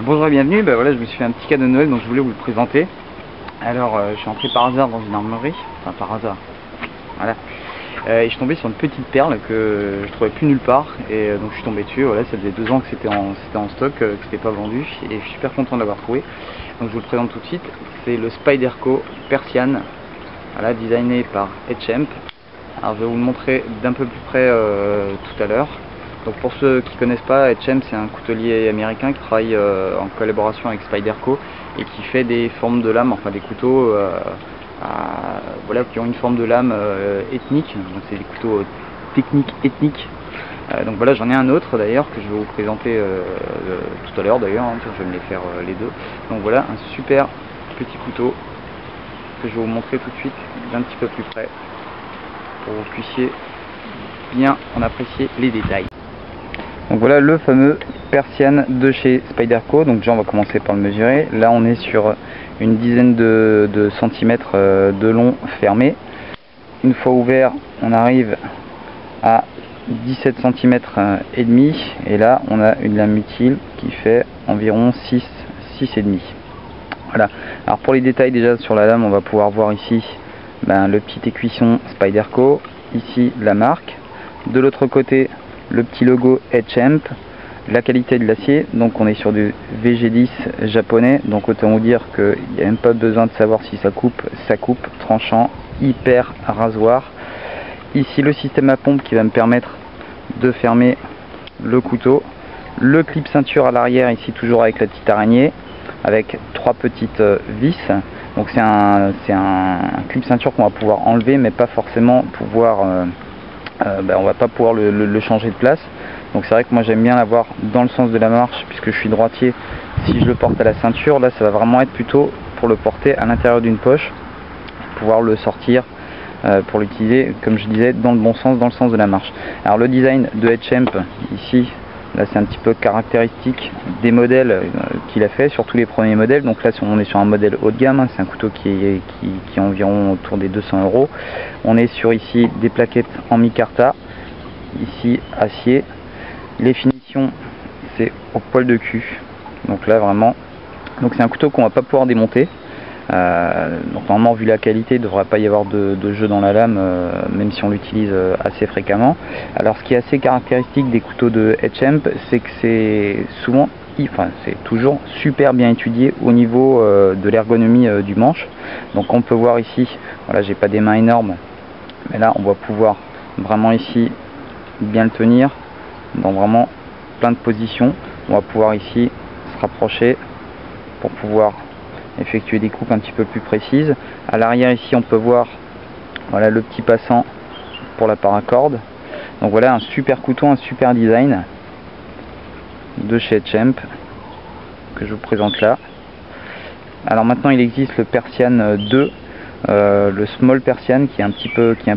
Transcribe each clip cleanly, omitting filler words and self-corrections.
Bonjour et bienvenue, voilà, je me suis fait un petit cadeau de Noël donc je voulais vous le présenter. Alors je suis entré par hasard dans une armerie, enfin par hasard, voilà. Et je suis tombé sur une petite perle que je trouvais plus nulle part et donc je suis tombé dessus. Voilà, ça faisait 2 ans que c'était en stock, que c'était pas vendu et je suis super content de l'avoir trouvé. Donc je vous le présente tout de suite, c'est le Spyderco Persian, voilà, designé par Etchamp. Alors je vais vous le montrer d'un peu plus près tout à l'heure. Donc pour ceux qui ne connaissent pas, Etchamp c'est un coutelier américain qui travaille en collaboration avec Spyderco et qui fait des formes de lame, enfin des couteaux voilà, qui ont une forme de lame ethnique, donc c'est des couteaux techniques ethniques. Donc voilà, j'en ai un autre d'ailleurs que je vais vous présenter tout à l'heure d'ailleurs, hein, je vais me les faire les deux. Donc voilà, un super petit couteau que je vais vous montrer tout de suite d'un petit peu plus près pour que vous puissiez bien en apprécier les détails. Donc voilà le fameux Persian de chez Spyderco. Donc déjà on va commencer par le mesurer. Là on est sur une dizaine de centimètres de long fermé. Une fois ouvert on arrive à 17 cm et demi, et là on a une lame utile qui fait environ 6,5. Voilà. Alors pour les détails déjà sur la lame, on va pouvoir voir ici le petit écuisson Spyderco, ici la marque, de l'autre côté le petit logo Etchamp, la qualité de l'acier, donc on est sur du VG10 japonais, donc autant vous dire qu'il n'y a même pas besoin de savoir si ça coupe, tranchant, hyper rasoir. Ici le système à pompe qui va me permettre de fermer le couteau, le clip ceinture à l'arrière ici toujours avec la petite araignée, avec 3 petites vis. Donc c'est un clip ceinture qu'on va pouvoir enlever mais pas forcément pouvoir on va pas pouvoir le changer de place. Donc c'est vrai que moi j'aime bien l'avoir dans le sens de la marche puisque je suis droitier. Si je le porte à la ceinture, là ça va vraiment être plutôt pour le porter à l'intérieur d'une poche, pouvoir le sortir pour l'utiliser comme je disais dans le bon sens, dans le sens de la marche. Alors le design de Etchamp ici, là c'est un petit peu caractéristique des modèles qu'il a fait, surtout les premiers modèles. Donc là on est sur un modèle haut de gamme, hein. C'est un couteau qui est environ autour des 200 €. On est sur ici des plaquettes en micarta, ici acier. Les finitions c'est au poil de cul, donc là vraiment, donc c'est un couteau qu'on va pas pouvoir démonter. Donc normalement vu la qualité il ne devrait pas y avoir de jeu dans la lame, même si on l'utilise assez fréquemment. Alors ce qui est assez caractéristique des couteaux de Etchamp, c'est que c'est souvent, enfin c'est toujours super bien étudié au niveau de l'ergonomie du manche. Donc on peut voir ici, voilà, j'ai pas des mains énormes, mais là on va pouvoir vraiment ici bien le tenir dans vraiment plein de positions. On va pouvoir ici se rapprocher pour pouvoir effectuer des coupes un petit peu plus précises. À l'arrière ici on peut voir, voilà, le petit passant pour la paracorde. Donc voilà un super couteau, un super design de chez Etchamp que je vous présente là. Alors maintenant il existe le Persian 2, le Small Persian qui est un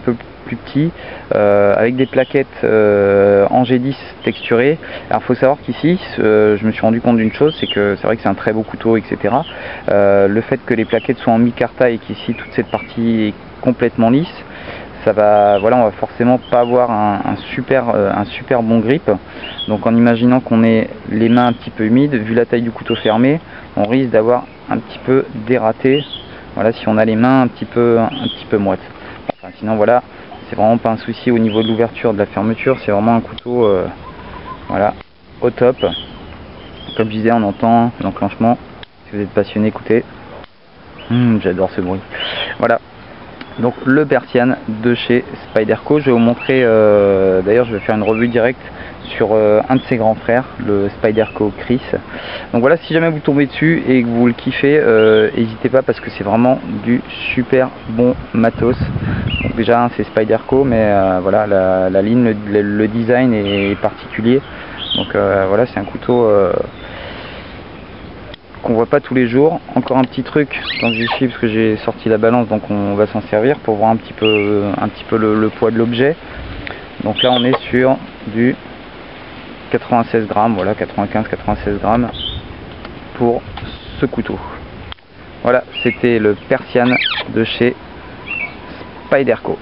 peu plus petit, avec des plaquettes en G10 texturées. Alors il faut savoir qu'ici je me suis rendu compte d'une chose, c'est que c'est vrai que c'est un très beau couteau, etc. Le fait que les plaquettes soient en micarta et qu'ici toute cette partie est complètement lisse, ça va, voilà, on va forcément pas avoir un super bon grip. Donc en imaginant qu'on ait les mains un petit peu humides, vu la taille du couteau fermé, on risque d'avoir un petit peu dératé. Voilà, si on a les mains un petit peu moites. Enfin, sinon voilà, c'est vraiment pas un souci au niveau de l'ouverture, de la fermeture. C'est vraiment un couteau voilà, au top. Comme je disais, on entend l'enclenchement. Si vous êtes passionné, écoutez. J'adore ce bruit. Voilà. Donc le Persian de chez Spyderco. Je vais vous montrer, d'ailleurs je vais faire une revue directe sur un de ses grands frères, le Spyderco Chris. Donc voilà, si jamais vous tombez dessus et que vous le kiffez, n'hésitez pas parce que c'est vraiment du super bon matos. Donc déjà c'est Spyderco, mais voilà, la ligne, le design est particulier. Donc voilà, c'est un couteau qu'on voit pas tous les jours. Encore un petit truc, tant que j'y suis, parce que j'ai sorti la balance, donc on va s'en servir pour voir un petit peu le poids de l'objet. Donc là on est sur du 96 grammes, voilà, 95-96 grammes pour ce couteau. Voilà, c'était le Persian de chez Spyderco.